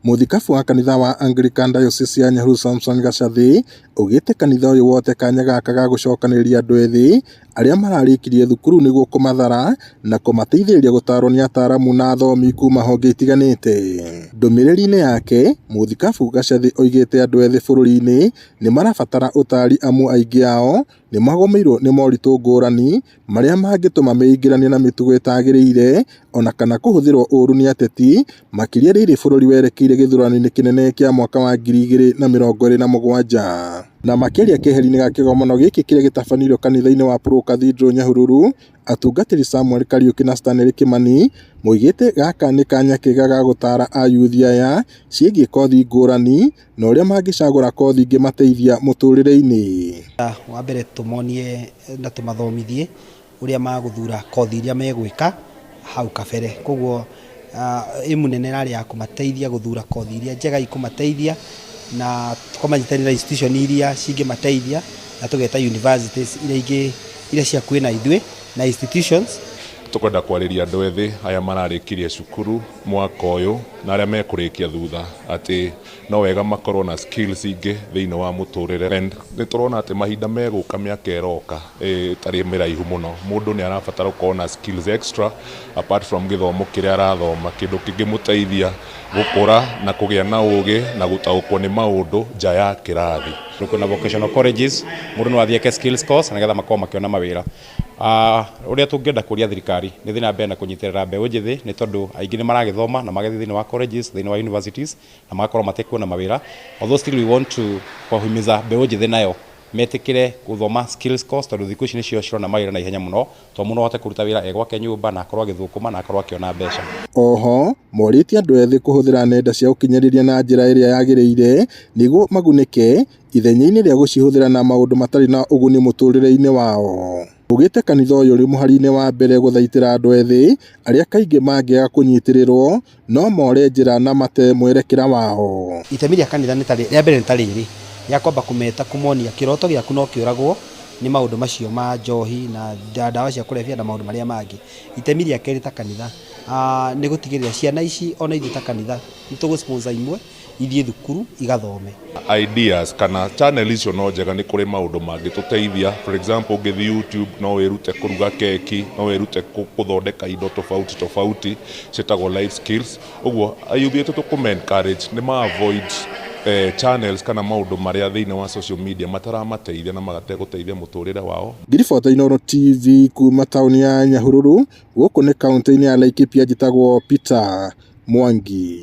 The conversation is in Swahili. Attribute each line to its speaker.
Speaker 1: Muthikabu wa kanitha wa Anglican Diocese ya Nyahururu Samson Gacathi ugite kanitha uyu wote kanya gaka ga gucokaniria andu ethi aria mararĩkirie thukuru niguo kumathara na kumateithĩrĩria gũtaarwo nĩ ataaramu na athomi kuma honge itiganĩte. Ndũmĩrĩri-inĩ yake Muthikabu Gacathi oigĩte andu ethi bũrũri-inĩ nĩ marabatara ũtaari amu aingĩ ao nĩ magomeirwo nĩ moritũ ngũrani marĩa mangĩtũma meingĩranie na mĩtugo ĩtagĩrĩire ona kana kũhũthĩrwo ũũru nĩ ateti makĩria rĩrĩ bũrũri werekeire gĩthurano-inĩ kĩnene kĩa mwaka wa 2027. Na makĩria keheri-inĩ ga kĩgomano gĩkĩ kĩrĩa gĩtabanirio kanitha-inĩ wa Cathedral Nyahururu, atungatĩri Samuel Kariuki na Stanley Kimani moigĩte gaka nĩ kanya kega ga gũtaara ayuthi aya ciĩgiĩ kothi ngũrani na ũrĩa mangĩcagũra kothi ingĩmateithia mũtũrĩre-inĩ.
Speaker 2: Wa mbere tũmonie na tũmathomithie ũrĩa magũthura kothi iria megwĩka hau kabere. Koguo nene narĩ ya kũmateithia gũthura kothi iria njega ikũmateithia na tũkamanyitĩrĩra institution iria cingĩmateithia na tũgeta universities iria ciakuĩ na ithuĩ na institutions.
Speaker 3: Tukwenda kwarĩria andũ ethĩ aya mararĩkirie cukuru mwaka ũyũ na arĩa mekũrĩkia thutha atĩ no wega makorwo na skills ingĩ thĩinĩ wa mũtũrĩre. Nĩ tũrona atĩ mahinda megũka mĩaka ĩroka ĩtarĩ mĩraihu mũno, mũndũ nĩ arabatara gũkorwo na skills extra apart from gĩthomo kĩrĩa arathoma, kĩndũ kĩngĩmũteithia gũkũra na kũgĩa na ũũgĩ na gũtaũkwo nĩ maũndũ nja ya kĩrathi.
Speaker 4: Kuna vocational colleges, mũndũ no athiĩ skills course na getha makorwo makĩona mawĩra. Ũrĩa tũngĩenda kũria thirikari nĩ thĩna mbere na kũnyitĩrĩra mbeũ njĩthĩ nĩ tondũ aingĩ nĩ maragĩthoma na magathiĩ thĩinĩ wa colleges, thĩinĩ wa universities na magakorwo matekuona mawĩra. Although still we want to kũhimiza mbeũ njĩthĩ nayo metĩkĩre gũthoma skills course tondũ thikũ ici nĩcio cirona mawĩra na ihenya mũno, to mũno ahote kũruta wĩra egwake nyũmba na akorwo agĩthũkũma na akorwo akĩona mbeca.
Speaker 1: Oho morĩtie andũ ethĩ kũhũthĩra nenda cia ũkinyanĩria na njĩra ĩrĩa yagĩrĩire nĩguo magunĩke ithenya-inĩ rĩa gũcihũthĩra na maũndũ matarĩ na ũguni mũtũrĩre-inĩ wao. Ugĩte kanitha ũyũ ũrĩ mũhari-inĩ wa mbere gũthaitĩra andũ ethĩ arĩa kaingĩ mangĩaga kũnyitĩrĩrwo no more njĩra na mate mwerekera wao.
Speaker 2: Itemi rĩa kanitha rĩa mbere nĩ ta rĩrĩ, ya kwamba kũmeta kũmonia kĩroto gĩaku no kĩũragwo nĩ maũndũ macio ma njohi na ndawa cia kũrebia na maũndũ marĩa mangĩ. Itemi rĩa kerĩ ta kanitha nĩ gũtigĩrĩra ciana ici ona ithuĩ ta kanitha nĩ tũgũ-sponsor imwe ithiĩ thukuru igathome.
Speaker 3: Ideas kana channel icio no njega nĩ kũrĩ maũndũ mangĩtũteithia. For example, ũngĩthiĩ YouTube no wĩrute kũruga keki, no wĩrute gũthondeka indo tofauti ciĩtagwo life skills. Ũguo ayuthi aitũ tũkũma-encourage nĩ ma-avoid channels kana maũndũ marĩa thĩinĩ wa social media mataramateithia na magategũteithia mũtũrĩre wao.
Speaker 1: Ngiribota Inooro TV kuma taũni ya Nyahururu gũkũ nĩ kaũntĩ-inĩ ya Laikipia njĩtagwo Peter Mwangi.